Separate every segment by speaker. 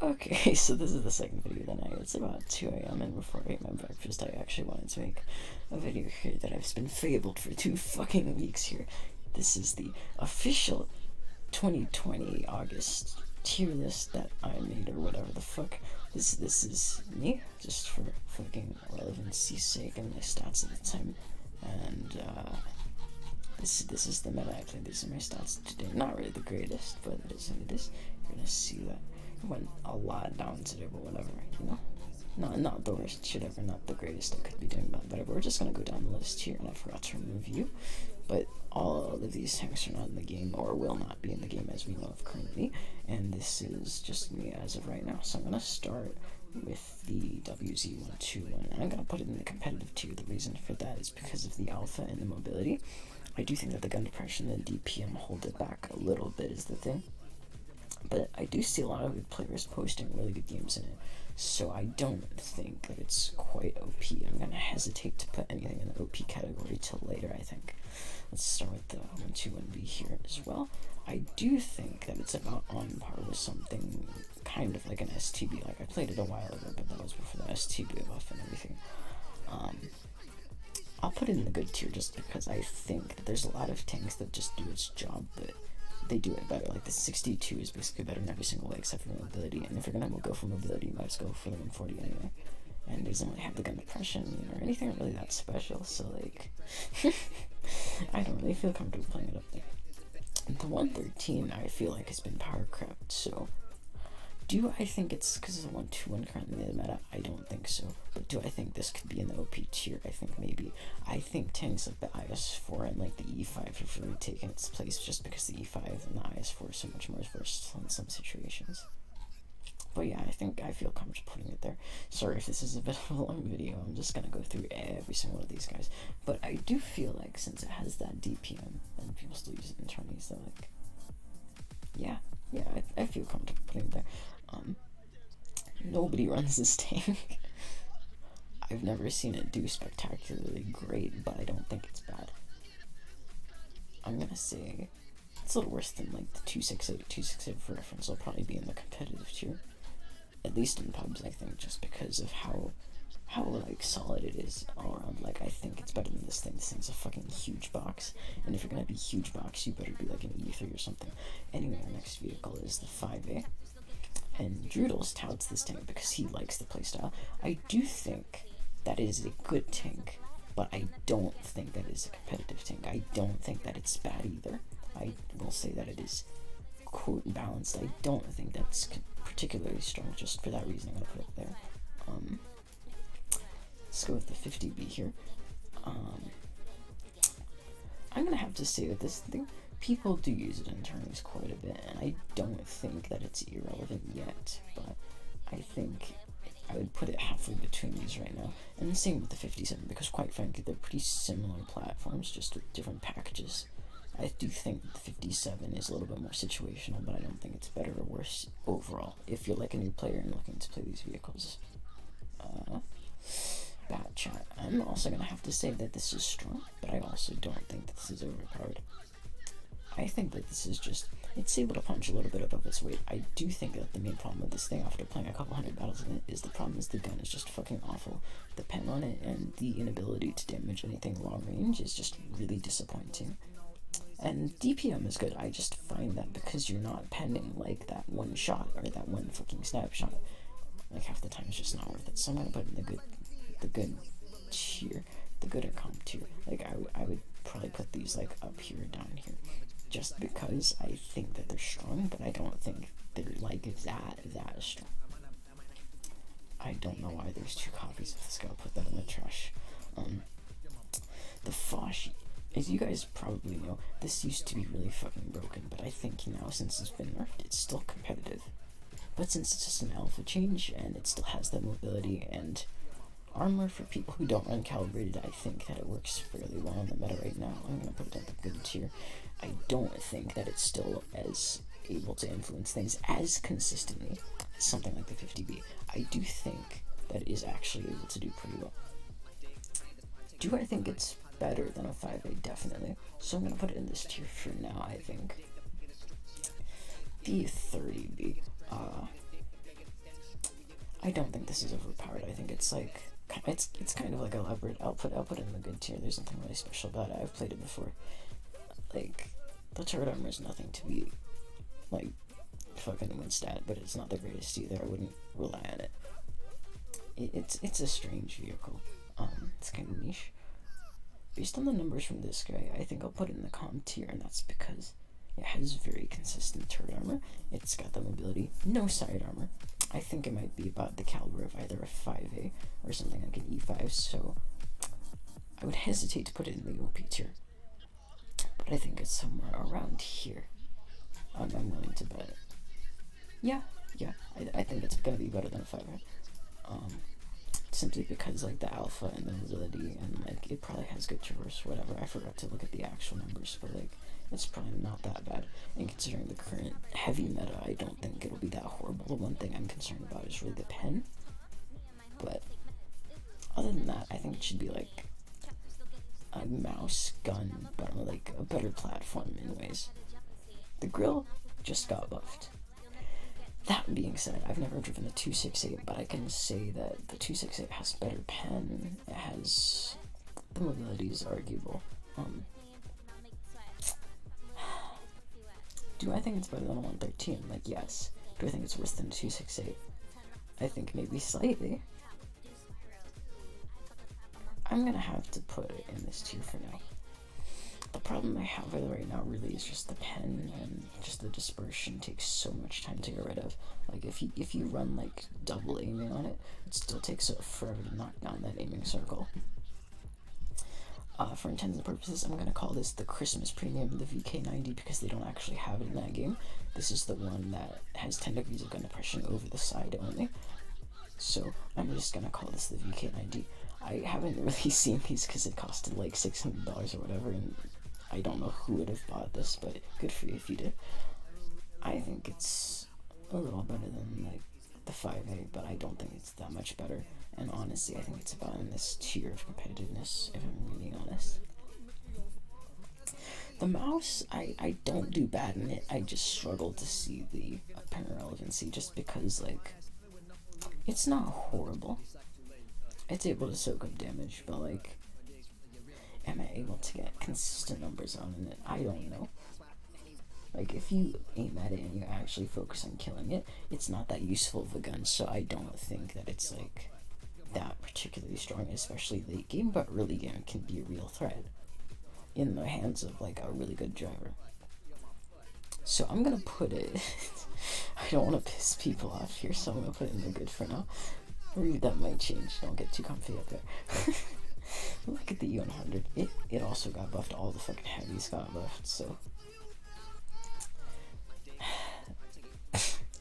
Speaker 1: Okay, so this is the second video of the night. It's about 2 a.m. and before I ate my breakfast, I actually wanted to make a video here that I've been fabled for 2 fucking weeks here. This is the official 2020 August tier list that I made, or whatever the fuck. This is me, just for fucking relevancy's sake and my stats at the time. And this is the meta I played. These are my stats today. Not really the greatest, but it is what it is. You're gonna see that it went a lot down today, but whatever, you know. Not the worst shit ever, not the greatest I could be doing, but whatever. We're just gonna go down the list here, and I forgot to remove you. But all of these tanks are not in the game, or will not be in the game as we know of currently. And this is just me as of right now. So I'm gonna start with the WZ121, and I'm gonna put it in the competitive tier. The reason for that is because of the alpha and the mobility. I do think that the gun depression and DPM hold it back a little bit is the thing. But I do see a lot of good players posting really good games in it, so I don't think that it's quite OP. I'm gonna hesitate to put anything in the OP category till later, I think. Let's start with the 121B here as well. I do think that it's about on par with something kind of like an STB. Like, I played it a while ago, but that was before the STB buff and everything. I'll put it in the good tier just because I think that there's a lot of tanks that just do its job, but they do it better. Like the 62 is basically better in every single way except for mobility, and if you're gonna go for mobility, you might as go for the 140 anyway. And it doesn't really have the gun depression or anything really that special, so like, I don't really feel comfortable playing it up there. The 113 I feel like has been power crept, so do I think it's because of the 121 currently in the meta? I don't think so. But do I think this could be in the OP tier? I think maybe. I think tanks like the IS-4 and like the E5 have really taken its place just because the E5 and the IS-4 are so much more versatile in some situations. But yeah, I feel comfortable putting it there. Sorry if this is a bit of a long video. I'm just gonna go through every single one of these guys. But I do feel like since it has that DPM and people still use it in tourneys, they're like, yeah, I feel comfortable putting it there. Nobody runs this tank. I've never seen it do spectacularly great, but I don't think it's bad. I'm gonna say it's a little worse than like the 268. 268 for reference will probably be in the competitive tier, at least in pubs, I think, just because of how like solid it is all around. Like, I think it's better than this thing. This thing's a fucking huge box, and if you're gonna be huge box, you better be like an E3 or something. Anyway, our next vehicle is the 5A. And Droodles touts this tank because he likes the playstyle. I do think that it is a good tank, but I don't think that it is a competitive tank. I don't think that it's bad either. I will say that it is quote balanced. I don't think that's particularly strong. Just for that reason, I'm gonna put it there. Let's go with the 50B here. I'm gonna have to say that this thing, people do use it in tourneys quite a bit, and I don't think that it's irrelevant yet, but I think I would put it halfway between these right now. And the same with the 57, because quite frankly, they're pretty similar platforms, just with different packages. I do think the 57 is a little bit more situational, but I don't think it's better or worse overall, if you're like a new player and looking to play these vehicles. Bad chat. I'm also going to have to say that this is strong, but I also don't think that this is overpowered. I think that this is just, it's able to punch a little bit above its weight. I do think that the main problem with this thing after playing a couple hundred battles in it is the problem is the gun is just fucking awful. The pen on it and the inability to damage anything long range is just really disappointing. And DPM is good. I just find that because you're not penning like that one shot or that one fucking snapshot, like half the time it's just not worth it. So I'm gonna put in the good tier, the good or comp tier. Like I would probably put these like up here or down here, just because I think that they're strong, but I don't think they're like that strong. I don't know why there's 2 copies of this guy. I'll put that in the trash. The Foshi, as you guys probably know, this used to be really fucking broken, but I think now since it's been nerfed, it's still competitive. But since it's just an alpha change and it still has that mobility and armor for people who don't run calibrated, I think that it works fairly well in the meta right now. I'm gonna put it at the good tier. I don't think that it's still as able to influence things as consistently as something like the 50B. I do think that it is actually able to do pretty well. Do I think it's better than a 5A? Definitely. So I'm gonna put it in this tier for now, I think. The 30B. I don't think this is overpowered. I think it's like it's kind of like a leopard. I'll put it in the good tier. There's nothing really special about it. I've played it before. Like the turret armor is nothing to be like fucking winced at, but it's not the greatest either. I wouldn't rely on it. It's a strange vehicle. It's kind of niche. Based on the numbers from this guy, I think I'll put it in the calm tier, and that's because it has very consistent turret armor. It's got the mobility, no side armor. I think it might be about the caliber of either a 5A or something like an E5, so I would hesitate to put it in the OP tier. But I think it's somewhere around here. I'm willing to bet it. Yeah, I think it's gonna be better than a 5A. Simply because like the alpha and the mobility and like it probably has good traverse, whatever. I forgot to look at the actual numbers, but like it's probably not that bad. And considering the current heavy meta, I don't think it'll be that horrible. The one thing I'm concerned about is really the pen. But other than that, I think it should be like a mouse gun, but like a better platform in ways. The grill just got buffed. That being said, I've never driven the 268, but I can say that the 268 has better pen. It has the mobility is arguable. Do I think it's better than a 113? Like, yes. Do I think it's worse than a 268? I think maybe slightly. I'm gonna have to put it in this tier for now. The problem I have with it right now really is just the pen, and just the dispersion takes so much time to get rid of. Like if you run like double aiming on it, it still takes forever to knock down that aiming circle. For intents and purposes, I'm gonna call this the Christmas Premium, the VK90, because they don't actually have it in that game. This is the one that has 10 degrees of gun depression over the side only. So I'm just gonna call this the VK90. I haven't really seen these because it costed like $600 or whatever, and I don't know who would have bought this, but good for you if you did. I think it's a little better than like the 5A, but I don't think it's that much better. And honestly, I think it's about in this tier of competitiveness, if I'm being honest. The mouse, I don't do bad in it. I just struggle to see the apparent relevancy just because like it's not horrible. It's able to soak up damage, but like, am I able to get consistent numbers on it? I don't know. Like, if you aim at it and you actually focus on killing it, it's not that useful of a gun, so I don't think that it's like that particularly strong, especially late game, but early game it can be a real threat in the hands of like a really good driver. So I'm gonna put it, I don't want to piss people off here, so I'm gonna put it in the good for now. Maybe that might change, don't get too comfy up there. Look at the E100, it also got buffed, all the fucking heavies got buffed, so.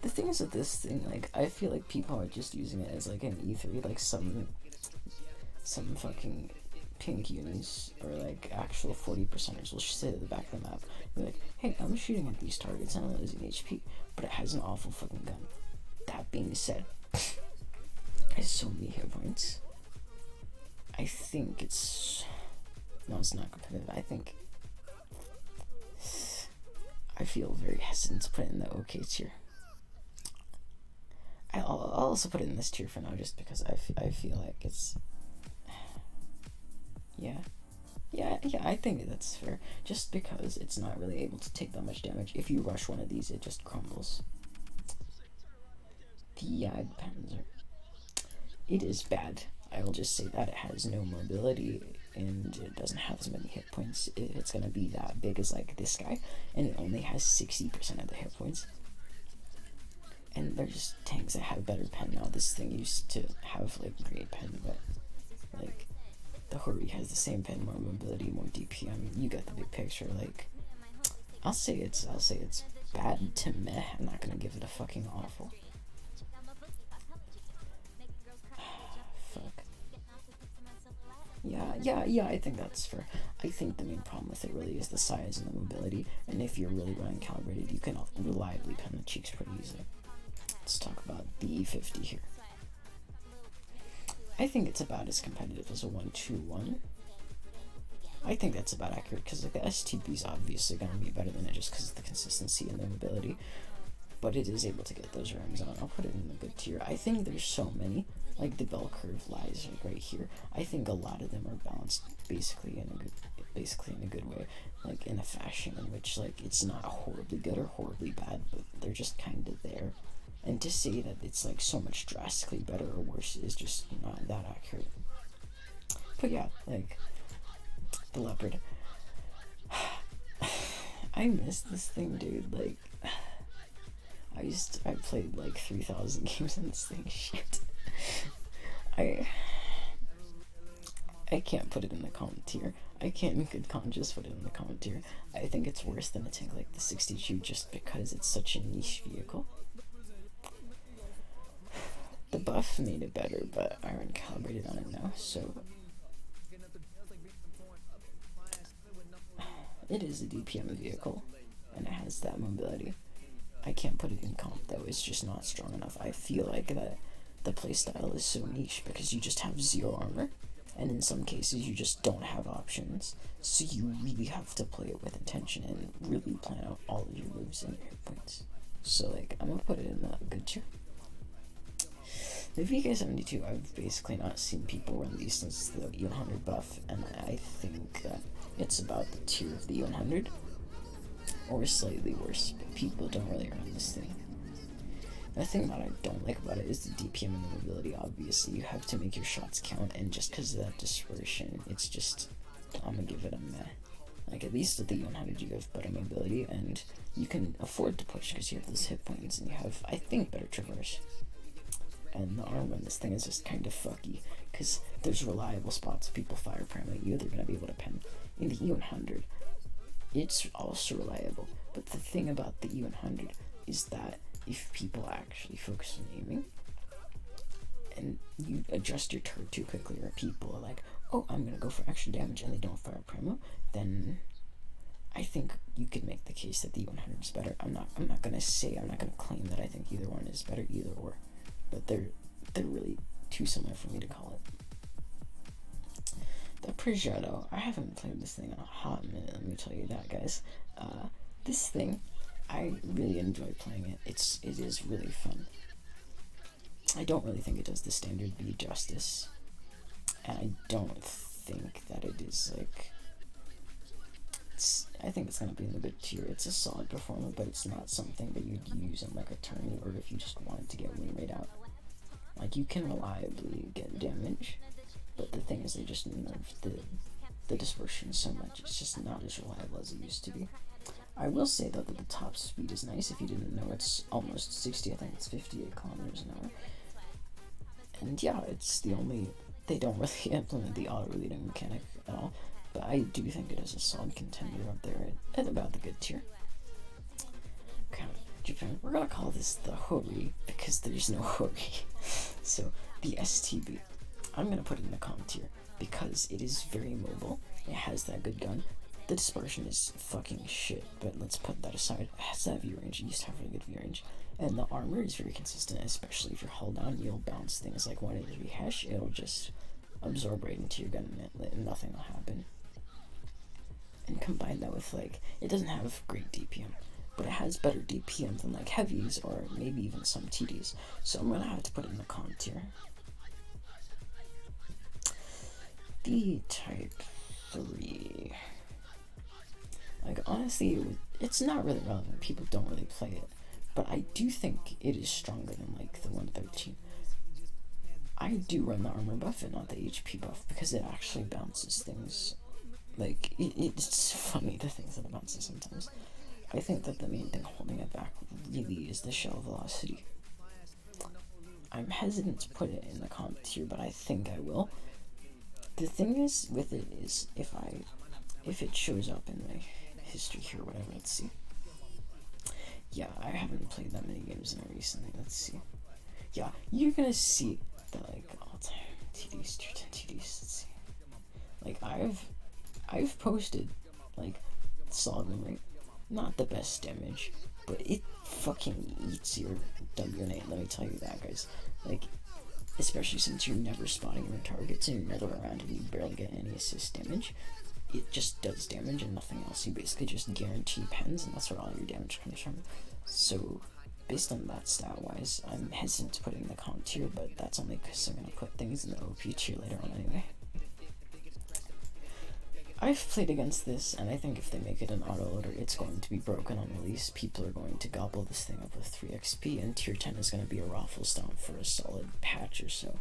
Speaker 1: The thing is with this thing, like, I feel like people are just using it as like an E3, like some fucking pink unis, or like actual 40%ers will sit at the back of the map, be like, hey, I'm shooting at these targets, and I'm losing HP, but it has an awful fucking gun. That being said, it has so many hit points. I think it's, no, it's not competitive. I feel very hesitant to put it in the OK tier. I'll also put it in this tier for now, just because I feel like it's, yeah, I think that's fair, just because it's not really able to take that much damage. If you rush one of these, it just crumbles. The Panzer, it is bad. I will just say that it has no mobility, and it doesn't have as many hit points if it's gonna be that big as like this guy, and it only has 60% of the hit points. And there's tanks that have better pen now. This thing used to have like great pen, but like the Hori has the same pen, more mobility, more DPM. You get the big picture. Like, I'll say it's bad to meh. I'm not gonna give it a fucking awful. Fuck. Yeah, I think that's fair. I think the main problem with it really is the size and the mobility, and if you're really running calibrated, you can reliably pen the cheeks pretty easily. Let's talk about the E50 here. I think it's about as competitive as a 121. I think that's about accurate, because like the STB is obviously going to be better than it just because of the consistency and the mobility. but it is able to get those rings on. I'll put it in the good tier. I think there's so many, like the bell curve lies right here. I think a lot of them are balanced basically in a good way, like in a fashion in which like it's not horribly good or horribly bad, but they're just kind of there. And to say that it's like so much drastically better or worse is just not that accurate. But yeah, like the leopard. I miss this thing, dude. Like, I played like 3,000 games in this thing. Shit. I can't put it in the comment tier. I can't in good conscience put it in the comment tier. I think it's worse than a tank like the 62 just because it's such a niche vehicle. The buff made it better, but I haven't calibrated on it now, so it is a DPM vehicle, and it has that mobility. I can't put it in comp though, it's just not strong enough. I feel like that the playstyle is so niche because you just have 0 armor, and in some cases you just don't have options, so you really have to play it with intention and really plan out all of your moves and your hit points. So like, I'm gonna put it in the good tier. The VK72, I've basically not seen people run these since the E100 buff, and I think that it's about the tier of the E100, or slightly worse, but people don't really run this thing. The thing that I don't like about it is the DPM and the mobility. Obviously, you have to make your shots count, and just because of that dispersion, it's just, I'm gonna give it a meh. Like, at least with the E100, you have better mobility, and you can afford to push because you have those hit points, and you have, I think, better traverse. And the armor on this thing is just kind of fucky, because there's reliable spots. If people fire prime at you, they're going to be able to pen. In the E100, it's also reliable, but the thing about the E100 is that if people actually focus on aiming, and you adjust your turret too quickly, or people are like, oh, I'm going to go for extra damage, and they don't fire primo, then I think you could make the case that the E100 is better. I'm not going to claim that I think either one is better, either or. But they're really too similar for me to call it. The Progetto, I haven't played this thing in a hot minute, let me tell you that, guys. This thing, I really enjoy playing it. It is really fun. I don't really think it does the standard B justice, and I don't think that it is like, I think it's gonna be in the good tier. It's a solid performer, but it's not something that you'd use in like a tourney or if you just wanted to get win rate out. Like, you can reliably get damage, but the thing is they just nerfed the dispersion so much. It's just not as reliable as it used to be. I will say though that the top speed is nice. If you didn't know, it's almost 60. I think it's 58 kilometers an hour. And yeah, it's the only, they don't really implement the auto reloading mechanic at all. But I do think it is a solid contender up there at about the good tier. Okay, Japan. We're gonna call this the Hori because there's no Hori. So the STB. I'm gonna put it in the comp tier because it is very mobile. It has that good gun. The dispersion is fucking shit, but let's put that aside. It has that view range. It used to have really good view range. And the armor is very consistent, especially if you're held down. You'll bounce things like 183 hash. It'll just absorb right into your gun and nothing will happen. And combine that with, like, it doesn't have great DPM, but it has better DPM than like heavies or maybe even some TDs. So I'm gonna have to put it in the comp tier. The Type 3. Like, honestly, it's not really relevant. People don't really play it. But I do think it is stronger than, like, the 113. I do run the armor buff and not the HP buff because it actually bounces things. Like, it's funny the things that it bounces sometimes. I think that the main thing holding it back really is the shell velocity. I'm hesitant to put it in the comp tier, but I think I will. The thing is with it is if it shows up in my history here, whatever, let's see. Yeah, I haven't played that many games in it recently. Let's see. Yeah, you're gonna see the like all-time TDs, tier 10 TDs. Let's see. Like I've posted like solid win rate, not the best damage, but it fucking eats your WNA. Let me tell you that, guys. Like, especially since you're never spotting your targets and you're never around and you barely get any assist damage. It just does damage and nothing else. You basically just guarantee pens, and that's where all your damage comes from. So based on that stat-wise, I'm hesitant to put it in the comp tier, but that's only because I'm going to put things in the OP tier later on anyway. I've played against this, and I think if they make it an autoloader, it's going to be broken on release. People are going to gobble this thing up with 3 XP, and tier 10 is going to be a raffle stomp for a solid patch or so.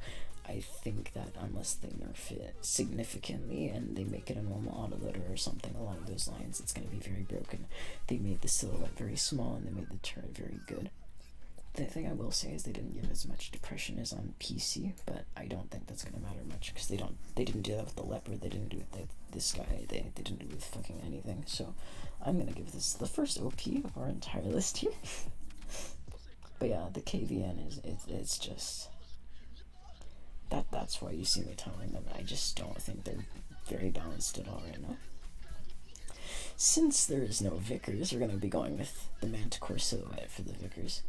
Speaker 1: I think that unless they nerf it significantly and they make it a normal autoloader or something along those lines, it's going to be very broken. They made the silhouette very small and they made the turret very good. The thing I will say is they didn't give as much depression as on PC, but I don't think that's going to matter much because they didn't do that with the leopard, they didn't do it with this guy, they didn't do it with fucking anything. So I'm going to give this the first OP of our entire list here. But yeah, the KVN it's just... That's why you see me telling them. I just don't think they're very balanced at all right now. Since there is no Vickers, we're going to be going with the Manticore silhouette for the Vickers.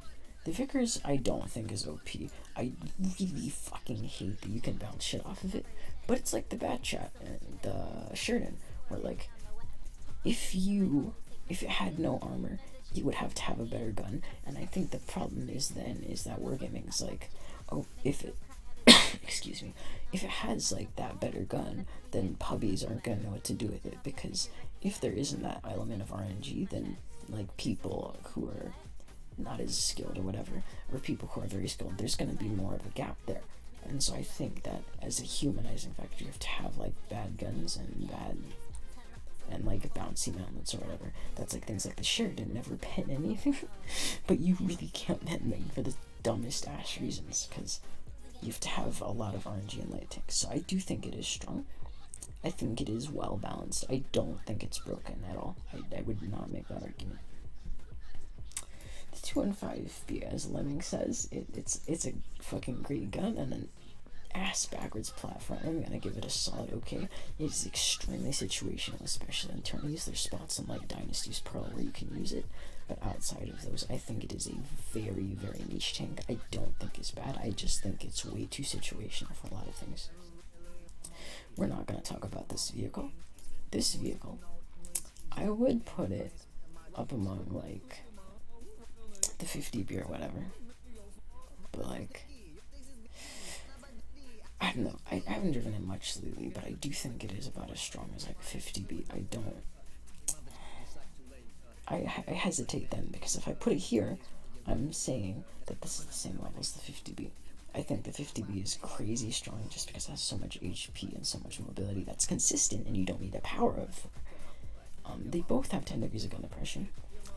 Speaker 1: The Vickers I don't think is OP. I really fucking hate that you can bounce shit off of it. But it's like the Bat Chat and the Sheridan, where like, if it had no armor, you would have to have a better gun. And I think the problem is that Wargaming's like, oh, if it excuse me, if it has like that better gun, then pubbies aren't gonna know what to do with it, because if there isn't that element of RNG, then like people who are not as skilled or whatever, or people who are very skilled, there's gonna be more of a gap there. And so I think that as a humanizing factor, you have to have like bad guns and like bouncy mountlets or whatever. That's like things like the Sheridan never pen anything, but you really can't pen them for the dumbest ass reasons, because you have to have a lot of RNG and light tanks. So I do think it is strong. I think it is well balanced. I don't think it's broken at all. I would not make that argument. The 215B, as Lemming says, it's a fucking great gun and an ass backwards platform. I'm gonna give it a solid okay. It's extremely situational, especially in tourneys. There's spots in like Dynasty's Pearl where you can use it, but outside of those, I think it is a very, very niche tank. I don't think it's bad. I just think it's way too situational for a lot of things. We're not gonna talk about this vehicle. This vehicle, I would put it up among like the 50B or whatever, but like, I don't know, I haven't driven it much lately, but I do think it is about as strong as like a 50B. I hesitate then, because if I put it here, I'm saying that this is the same level as the 50B. I think the 50B is crazy strong just because it has so much HP and so much mobility that's consistent and you don't need a power of. They both have 10 degrees of gun depression.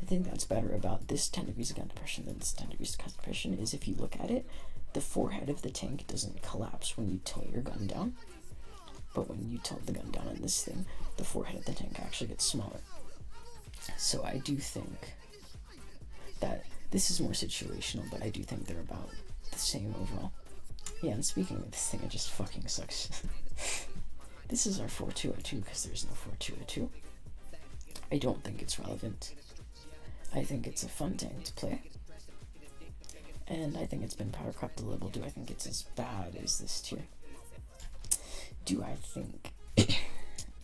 Speaker 1: I think that's better about this 10 degrees of gun depression than this 10 degrees of gun depression is if you look at it, the forehead of the tank doesn't collapse when you tilt your gun down. But when you tilt the gun down on this thing, the forehead of the tank actually gets smaller. So I do think that this is more situational, but I do think they're about the same overall. Yeah, and speaking of this thing, it just fucking sucks. This is our 4202 because there's no 4202. I don't think it's relevant. I think it's a fun tank to play. And I think it's been power cropped a little. Do I think it's as bad as this tier? Do I think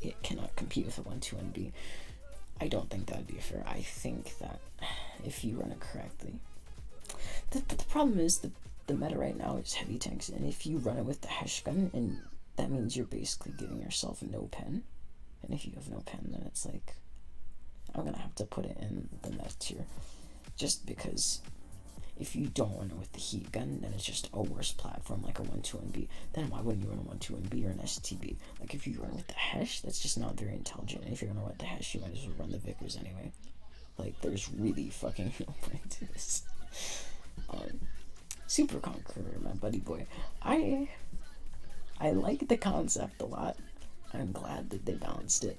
Speaker 1: it cannot compete with a 121B? I don't think that would be fair. I think that if you run it correctly, the problem is the meta right now is heavy tanks, and if you run it with the Hesh gun, and that means you're basically giving yourself no pen, and if you have no pen, then it's like, I'm gonna have to put it in the net tier, just because if you don't run it with the heat gun, then it's just a worse platform like a 121B. Then why wouldn't you run a 121B or an STB? Like if you run with the Hesh, that's just not very intelligent. And if you're gonna run with the Hesh, you might as well run the Vickers anyway. Like there's really fucking no point to this. Super Conqueror, my buddy boy. I like the concept a lot. I'm glad that they balanced it.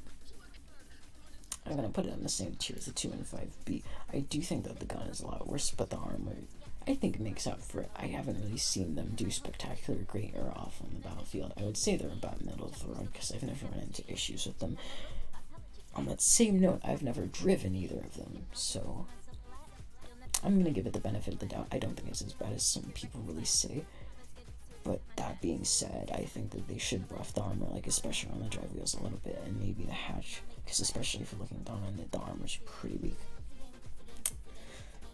Speaker 1: I'm gonna put it on the same tier as the 215B. I do think that the gun is a lot worse, but the armor, I think, makes up for it. I haven't really seen them do spectacular great or off on the battlefield. I would say they're about middle of the road because I've never run into issues with them. On that same note, I've never driven either of them, so I'm gonna give it the benefit of the doubt. I don't think it's as bad as some people really say. But that being said, I think that they should buff the armor, like especially on the drive wheels a little bit, and maybe the hatch, because especially if you're looking down on it, the armor's pretty weak.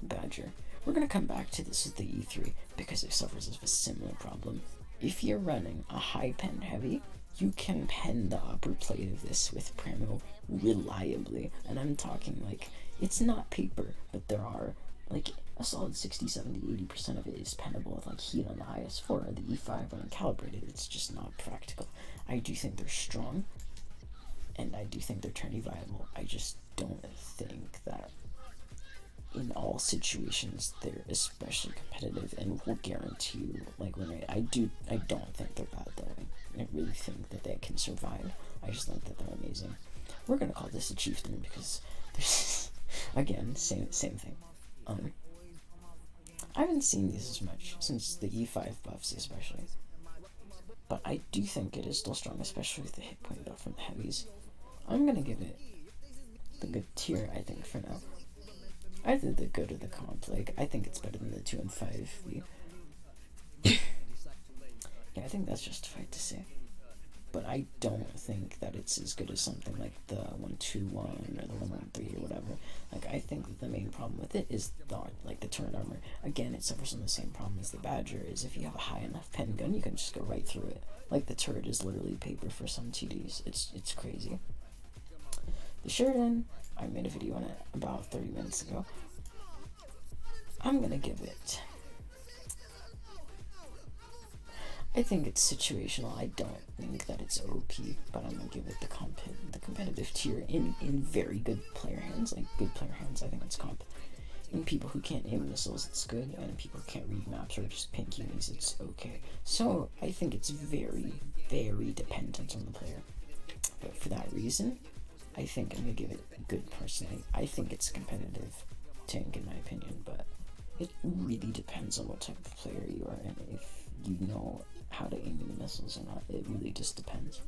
Speaker 1: Badger. We're going to come back to this with the E3 because it suffers of a similar problem. If you're running a high pen heavy, you can pen the upper plate of this with Primo reliably. And I'm talking like, it's not paper, but there are like a solid 60, 70, 80% of it is pennable with like heat on the IS4 or the E5 when calibrated. It's just not practical. I do think they're strong, and I do think they're tourney viable. I just don't think that in all situations they're especially competitive and will guarantee you like when I don't think they're bad though. I really think that they can survive. I just think that they're amazing. We're gonna call this a chieftain because there's again same thing. I haven't seen these as much since the E5 buffs especially, but I do think it is still strong, especially with the hit point buff from the heavies. I'm gonna give it the good tier, I think, for now. Either the good or the comp. Like, I think it's better than the 2 and 5. Yeah, I think that's justified to say. But I don't think that it's as good as something like the 121 or the 113 or whatever. Like, I think that the main problem with it is the turret armor. Again, it suffers from the same problem as the Badger, is if you have a high enough pen gun, you can just go right through it. Like, the turret is literally paper for some TDs. It's crazy. The Sheridan, I made a video on it about 30 minutes ago. I'm gonna give it, I think it's situational. I don't think that it's OP, but I'm gonna give it the competitive tier in very good player hands. Like, good player hands, I think it's comp. In people who can't aim missiles, it's good, and in people who can't read maps or just pink unis, it's okay. So I think it's very, very dependent on the player. But for that reason, I think I'm gonna give it good personally. I think it's a competitive tank in my opinion, but it really depends on what type of player you are and if you know how to aim the missiles or not. It really just depends.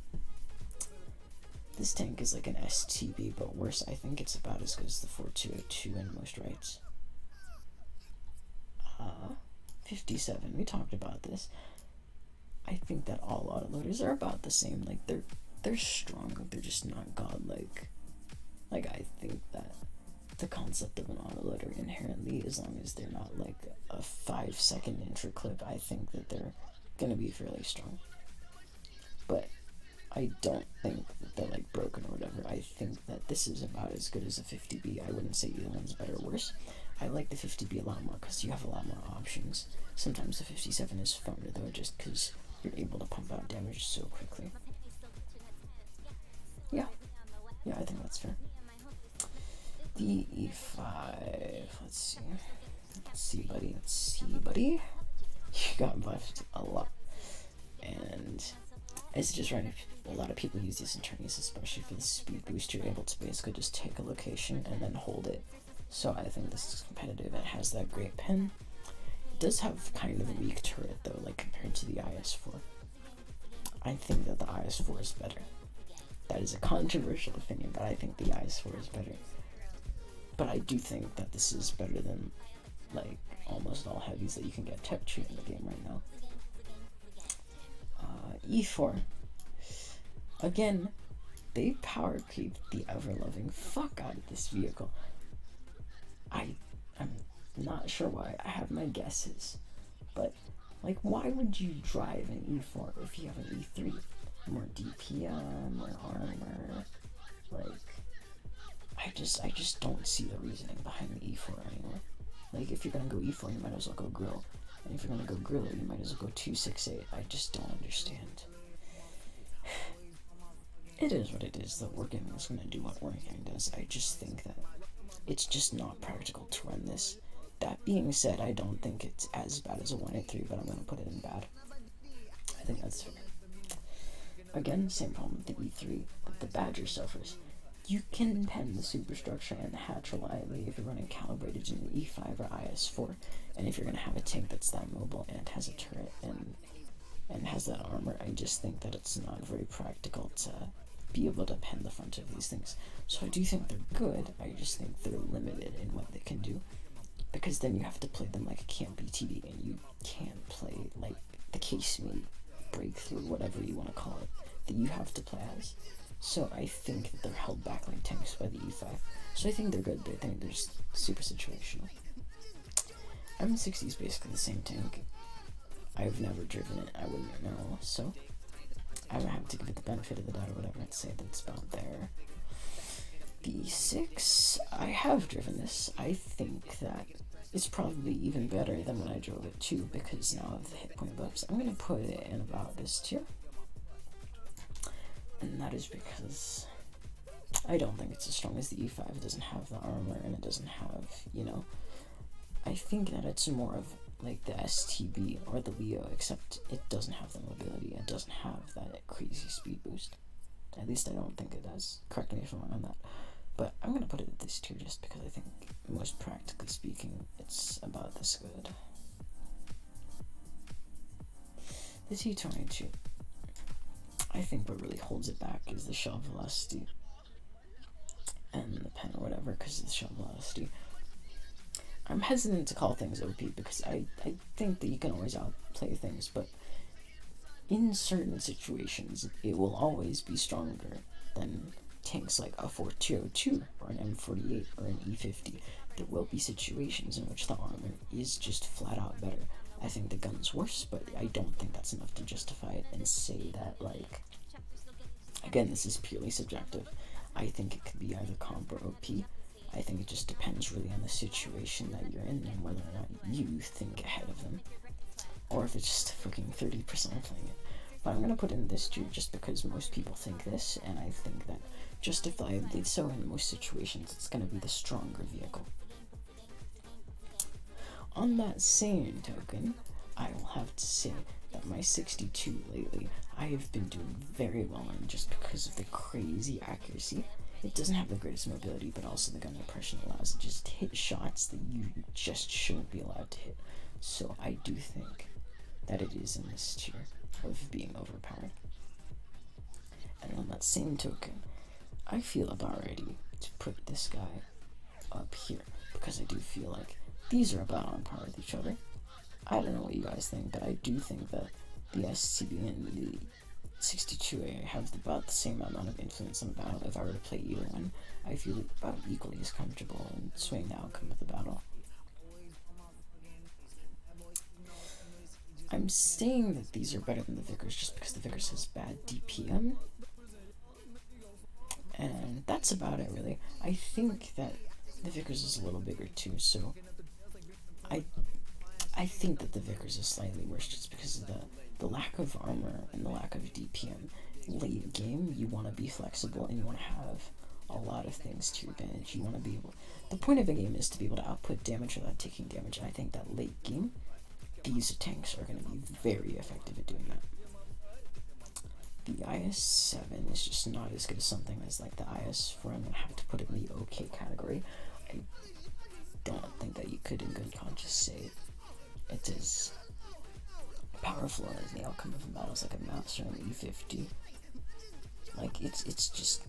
Speaker 1: This tank is like an STB, but worse. I think it's about as good as the 4202 in most rights. 57. We talked about this. I think that all autoloaders are about the same. Like, they're strong, but they're just not godlike. Like, I think that the concept of an autoloader inherently, as long as they're not like a 5-second intro clip, I think that they're gonna be fairly strong. But I don't think that they're like broken or whatever. I think that this is about as good as a 50B. I wouldn't say either one's better or worse. I like the 50B a lot more because you have a lot more options. Sometimes the 57 is funner though, just because you're able to pump out damage so quickly. Yeah, I think that's fair. The E5, let's see, buddy. You got buffed a lot, and it's just right. A lot of people use these in tourneys, especially for the speed boost. You're able to basically just take a location and then hold it. So I think this is competitive. It has that great pen. It does have kind of a weak turret though, like compared to the IS4. I think that the IS4 is better. That is a controversial opinion, but I think the IS4 is better. But I do think that this is better than like almost all heavies that you can get tech tree in the game right now. E4. Again, they power creep the ever-loving fuck out of this vehicle. I'm not sure why. I have my guesses. But, like, why would you drive an E4 if you have an E3? More DPM, more armor, like, I just don't see the reasoning behind the E4 anymore. Like, if you're gonna go E4, you might as well go grill. And if you're gonna go grill, you might as well go 268. I just don't understand. It is what it is. The Wargaming is gonna do what Wargaming does. I just think that it's just not practical to run this. That being said, I don't think it's as bad as a 183, but I'm gonna put it in bad. I think that's fair. Again, same problem with the E3 that the Badger suffers. You can pen the superstructure and the hatch reliably if you're running calibrated in the E5 or IS4, and if you're gonna have a tank that's that mobile and has a turret and has that armor. I just think that it's not very practical to be able to pen the front of these things. So I do think they're good. I just think they're limited in what they can do, because then you have to play them like a camp BTD, and you can't play like the Case-Me breakthrough, whatever you want to call it, that you have to play as. So I think that they're held back like tanks by the E5. So I think they're good, but I think they're just super situational. M60 is basically the same tank. I've never driven it, I wouldn't know, so I would have to give it the benefit of the doubt or whatever and say that it's about there. B6, I have driven this. I think that it's probably even better than when I drove it too, because now of the hit point buffs. I'm going to put it in about this tier. And that is because I don't think it's as strong as the E5. It doesn't have the armor, and it doesn't have, you know, I think that it's more of like the STB or the Leo, except it doesn't have the mobility. It doesn't have that crazy speed boost. At least I don't think it does. Correct me if I'm wrong on that. But I'm going to put it at this tier just because I think, most practically speaking, it's about this good. The T22. I think what really holds it back is the shell velocity and the pen or whatever, because of the shell velocity. I'm hesitant to call things OP because I think that you can always outplay things, but in certain situations, it will always be stronger than tanks like a 4202 or an M48 or an E50. There will be situations in which the armor is just flat out better. I think the gun's worse, but I don't think that's enough to justify it and say that, like, again, this is purely subjective. I think it could be either comp or OP. I think it just depends really on the situation that you're in and whether or not you think ahead of them, or if it's just fucking 30% playing it. But I'm going to put in this tier just because most people think this, and I think that justifiably so in most situations it's going to be the stronger vehicle. On that same token, I will have to say that my 62 lately, I have been doing very well on just because of the crazy accuracy. It doesn't have the greatest mobility, but also the gun depression allows it just to hit shots that you just shouldn't be allowed to hit. So I do think that it is in this tier of being overpowered. And on that same token, I feel about ready to put this guy up here, because I do feel like these are about on par with each other. I don't know what you guys think, but I do think that the SCB and the 62A have about the same amount of influence on the battle. If I were to play either one, I feel about equally as comfortable in swaying the outcome of the battle. I'm saying that these are better than the Vickers just because the Vickers has bad DPM. And that's about it, really. I think that the Vickers is a little bigger too, so I think that the Vickers is slightly worse just because of the lack of armor and the lack of DPM. Late game, you want to be flexible and you want to have a lot of things to your advantage. You want to be able... The point of a game is to be able to output damage without taking damage, and I think that late game, these tanks are going to be very effective at doing that. The IS-7 is just not as good as something as like the IS-4. I'm going to have to put it in the OK category. I don't think that you could in good conscience say it is powerful as the outcome of the battles like a Master and an E50. Like, it's just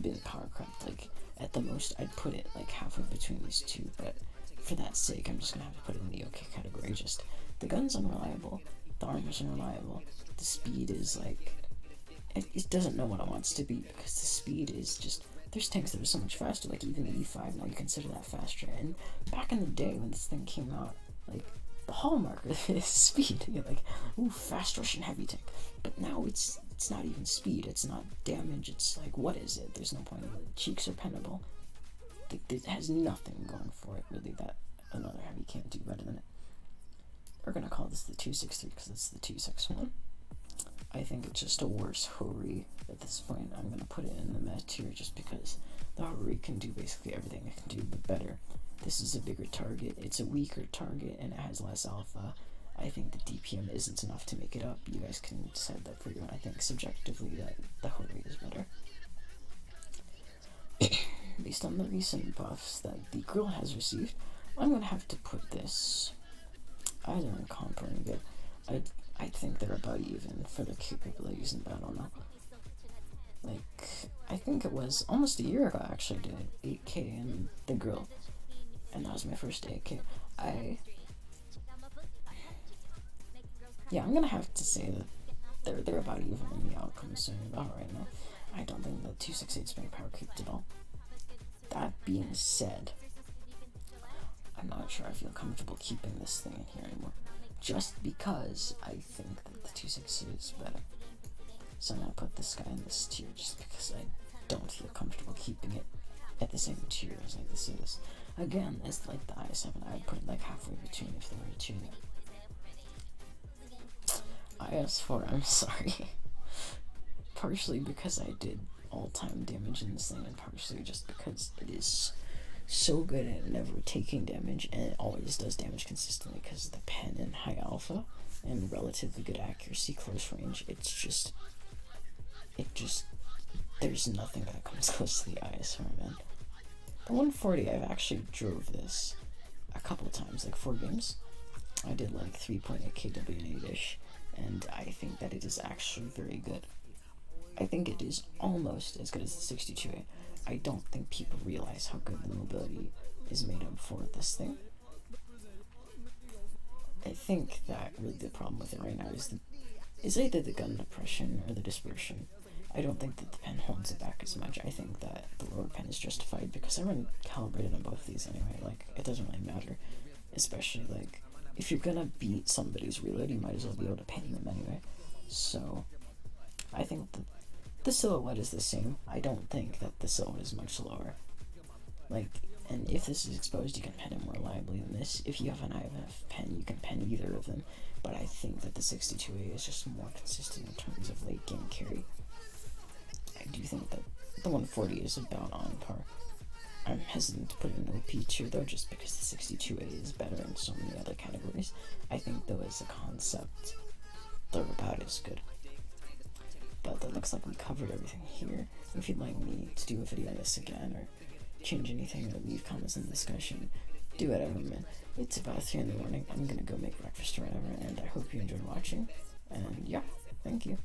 Speaker 1: been power crept. Like, at the most, I'd put it like halfway between these two, but for that sake, I'm just going to have to put it in the OK category. Just, the gun's unreliable, the armor's unreliable, the speed is like... It doesn't know what it wants to be, because the speed is just... There's tanks that are so much faster, like even the E5 now, you consider that faster. And back in the day when this thing came out, like, the hallmark of it is speed. You're like, ooh, fast Russian heavy tank. But now it's not even speed, it's not damage, it's like, what is it? There's no point in it. Cheeks are penable. It has nothing going for it, really, that another heavy can't do better than it. We're gonna call this the 263 because it's the 261. I think it's just a worse Hori at this point. I'm going to put it in the meta tier just because the Hori can do basically everything it can do, but better. This is a bigger target, it's a weaker target, and it has less alpha. I think the DPM isn't enough to make it up. You guys can decide that for you, and I think subjectively that the Hori is better. Based on the recent buffs that the girl has received, I'm going to have to put this either in comp or in good. I think they're about even for their capabilities in battle now. Like, I think it was almost a year ago I actually did 8K in the grill, and that was my first 8K. Yeah, I'm gonna have to say that they're about even in the outcomes they're about right now. I don't think the 268's being power creeped at all. That being said, I I'm not sure I feel comfortable keeping this thing in here anymore. Just because I think that the 260 is better. So I'm gonna put this guy in this tier just because I don't feel comfortable keeping it at the same tier as like this is. Again, it's like the i7, I would put it like halfway between if there were two. IS4, I'm sorry. Partially because I did all-time damage in this thing, and partially just because it is so good at never taking damage, and it always does damage consistently because of the pen and high alpha and relatively good accuracy, close range. There's nothing that comes close to the ISR, man. The 140, I've actually drove this a couple of times, like 4 games. I did like 3.8 kW in 8-ish, and I think that it is actually very good. I think it is almost as good as the 62A. I don't think people realize how good the mobility is made up for this thing. I think that really the problem with it right now is either the gun depression or the dispersion. I don't think that the pen holds it back as much. I think that the lower pen is justified because I run calibrated on both of these anyway. Like, it doesn't really matter. Especially, like, if you're gonna beat somebody's reload, you might as well be able to pin them anyway. So, I think the silhouette is the same. I don't think that the silhouette is much lower. Like, and if this is exposed, you can pen it more reliably than this. If you have an IMF pen, you can pen either of them. But I think that the 62A is just more consistent in terms of late game carry. I do think that the 140 is about on par. I'm hesitant to put it in OP tier though, just because the 62A is better in so many other categories. I think though as a concept, they're about as good. But that looks like we covered everything here. If you'd like me to do a video on this again, or change anything, or leave comments in the discussion, do whatever, man. It's about 3 in the morning. I'm gonna go make breakfast or whatever, and I hope you enjoyed watching. And yeah, thank you.